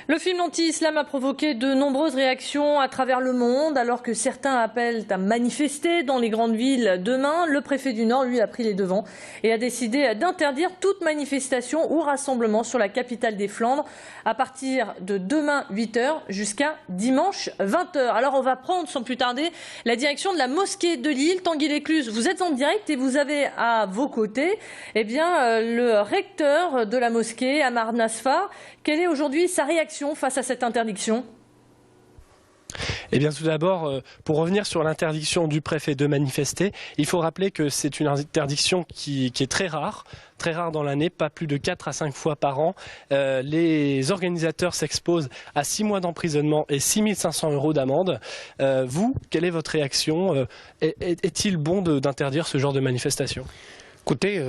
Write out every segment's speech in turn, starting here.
Le film anti-islam a provoqué de nombreuses réactions à travers le monde. Alors que certains appellent à manifester dans les grandes villes demain, le préfet du Nord, lui, a pris les devants et a décidé d'interdire toute manifestation ou rassemblement sur la capitale des Flandres à partir de demain 8 h jusqu'à dimanche 20 h. Alors on va prendre sans plus tarder la direction de la mosquée de Lille. Tanguy Lécluse, vous êtes en direct et vous avez à vos côtés le recteur de la mosquée, Amar Nasfar. Quelle est aujourd'hui sa réaction face à cette interdiction ? Eh bien, tout d'abord, pour revenir sur l'interdiction du préfet de manifester, il faut rappeler que c'est une interdiction qui est très rare dans l'année, pas plus de 4 à 5 fois par an. Les organisateurs s'exposent à 6 mois d'emprisonnement et 6 500 € d'amende. Vous, quelle est votre réaction ? Est-il bon d'interdire ce genre de manifestation ? Écoutez,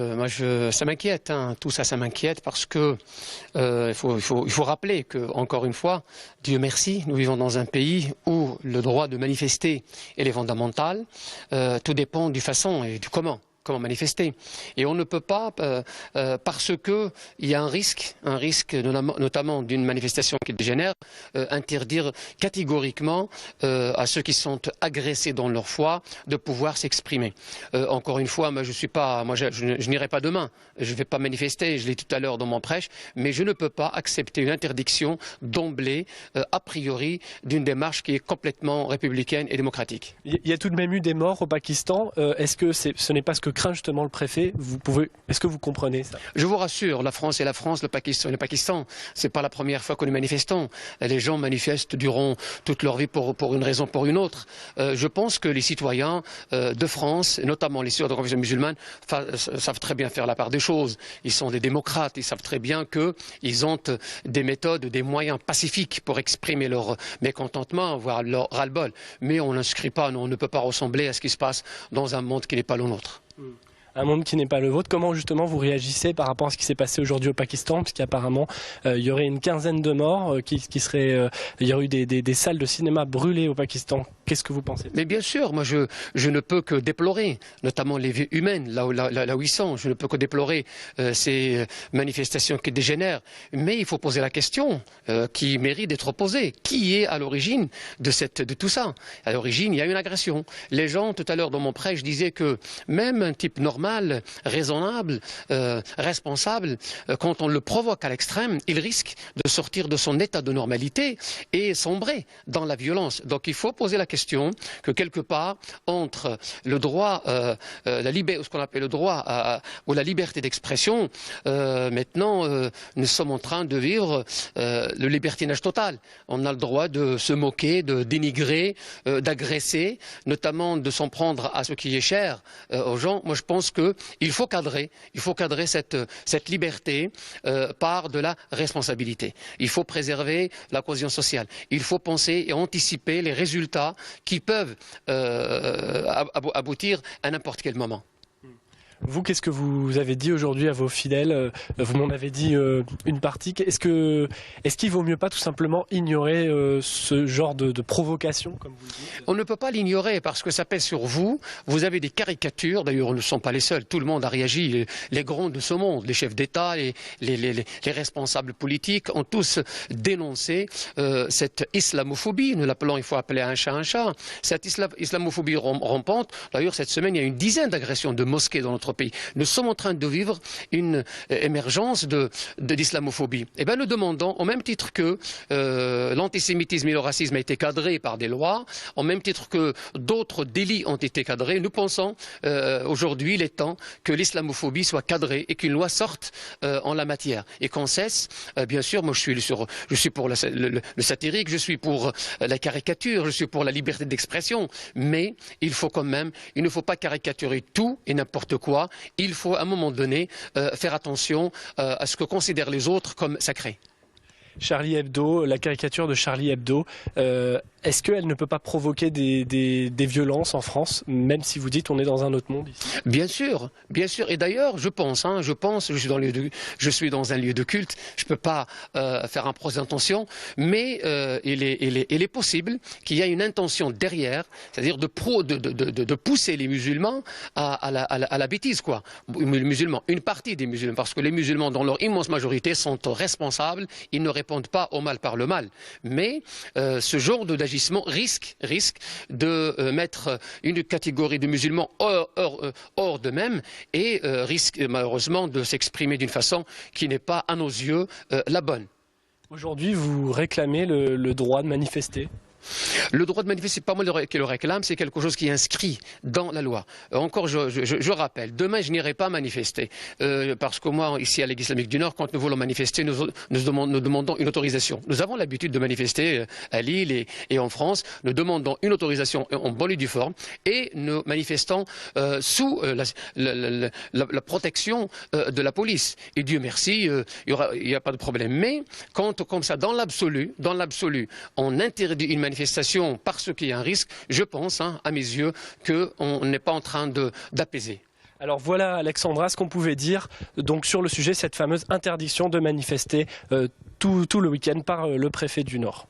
ça m'inquiète, tout ça, ça m'inquiète parce que il faut rappeler que, encore une fois, Dieu merci, nous vivons dans un pays où le droit de manifester est fondamental. Tout dépend du façon et du comment manifester. Et on ne peut pas, parce qu'il y a un risque notamment d'une manifestation qui dégénère, interdire catégoriquement à ceux qui sont agressés dans leur foi de pouvoir s'exprimer. Encore une fois, je n'irai pas demain, je ne vais pas manifester, je l'ai dit tout à l'heure dans mon prêche, mais je ne peux pas accepter une interdiction d'emblée, a priori, d'une démarche qui est complètement républicaine et démocratique. Il y a tout de même eu des morts au Pakistan. Est-ce que ce n'est pas ce que craint justement le préfet? Est-ce que vous comprenez ça? Je vous rassure, la France est la France, le Pakistan est le Pakistan. C'est pas la première fois que nous manifestons. Les gens manifestent durant toute leur vie pour une raison ou pour une autre. Je pense que les citoyens de France, et notamment les citoyens de confession musulmane, savent très bien faire la part des choses. Ils sont des démocrates, ils savent très bien qu'ils ont des méthodes, des moyens pacifiques pour exprimer leur mécontentement, voire leur ras-le-bol. Mais on n'inscrit pas, on ne peut pas ressembler à ce qui se passe dans un monde qui n'est pas le nôtre. Un monde qui n'est pas le vôtre. Comment justement vous réagissez par rapport à ce qui s'est passé aujourd'hui au Pakistan, puisqu'apparemment il y aurait une quinzaine de morts, il y aurait eu des salles de cinéma brûlées au Pakistan. Qu'est-ce que vous pensez? Mais bien sûr, moi je ne peux que déplorer, notamment les vies humaines, là où ils sont. Je ne peux que déplorer ces manifestations qui dégénèrent. Mais il faut poser la question qui mérite d'être posée. Qui est à l'origine de tout ça? À l'origine, il y a une agression. Les gens, tout à l'heure dans mon prêche, disaient que même un type normal, raisonnable, responsable, quand on le provoque à l'extrême, il risque de sortir de son état de normalité et sombrer dans la violence. Donc il faut poser la question que quelque part, entre le droit, ce qu'on appelle le droit ou la liberté d'expression, maintenant nous sommes en train de vivre le libertinage total. On a le droit de se moquer, de dénigrer, d'agresser, notamment de s'en prendre à ce qui est cher aux gens. Moi je pense qu'il faut cadrer cette liberté par de la responsabilité. Il faut préserver la cohésion sociale. Il faut penser et anticiper les résultats qui peuvent aboutir à n'importe quel moment. Vous, qu'est-ce que vous avez dit aujourd'hui à vos fidèles? Vous m'en avez dit une partie. Est-ce qu'il vaut mieux pas tout simplement ignorer ce genre de provocation, comme vous le dites? On ne peut pas l'ignorer parce que ça pèse sur vous. Vous avez des caricatures, d'ailleurs ne sont pas les seuls. Tout le monde a réagi, les grands de ce monde, les chefs d'État, les responsables politiques ont tous dénoncé cette islamophobie. Nous l'appelons, il faut appeler un chat un chat. Cette islamophobie rampante. D'ailleurs, cette semaine, il y a une dizaine d'agressions de mosquées dans notre pays. Nous sommes en train de vivre une émergence d'islamophobie. Eh bien, nous demandons, au même titre que l'antisémitisme et le racisme a été cadré par des lois, au même titre que d'autres délits ont été cadrés, nous pensons aujourd'hui, il est temps que l'islamophobie soit cadrée et qu'une loi sorte en la matière. Et qu'on cesse, bien sûr, moi je suis pour le satirique, je suis pour la caricature, je suis pour la liberté d'expression, mais il ne faut pas caricaturer tout et n'importe quoi. Il faut à un moment donné faire attention à ce que considèrent les autres comme sacré. Charlie Hebdo, la caricature de Charlie Hebdo, Est-ce qu'elle ne peut pas provoquer des violences en France, même si vous dites on est dans un autre monde ici? Bien sûr, bien sûr. Et d'ailleurs, je suis dans un lieu de culte, je ne peux pas faire un procès d'intention, mais il est possible qu'il y ait une intention derrière, c'est-à-dire de pousser les musulmans à la bêtise, quoi. Les musulmans, une partie des musulmans, parce que les musulmans, dans leur immense majorité, sont responsables, ils ne répondent pas au mal par le mal. Mais ce genre d'agissement risque de mettre une catégorie de musulmans hors d'eux-mêmes et risque malheureusement de s'exprimer d'une façon qui n'est pas, à nos yeux, la bonne. Aujourd'hui, vous réclamez le droit de manifester? Le droit de manifester, c'est pas moi qui le réclame, c'est quelque chose qui est inscrit dans la loi. Encore, je rappelle, demain je n'irai pas manifester, parce que moi, ici à l'Église islamique du Nord, quand nous voulons manifester, nous demandons une autorisation. Nous avons l'habitude de manifester à Lille et en France, nous demandons une autorisation en bonne et due forme, et nous manifestons sous la protection de la police. Et Dieu merci, il n'y a pas de problème. Mais quand, comme ça, dans l'absolu, on interdit une manifestation parce qu'il y a un risque, je pense, à mes yeux, qu'on n'est pas en train d'apaiser. Alors voilà, Alexandra, ce qu'on pouvait dire donc sur le sujet, cette fameuse interdiction de manifester tout le week-end par le préfet du Nord.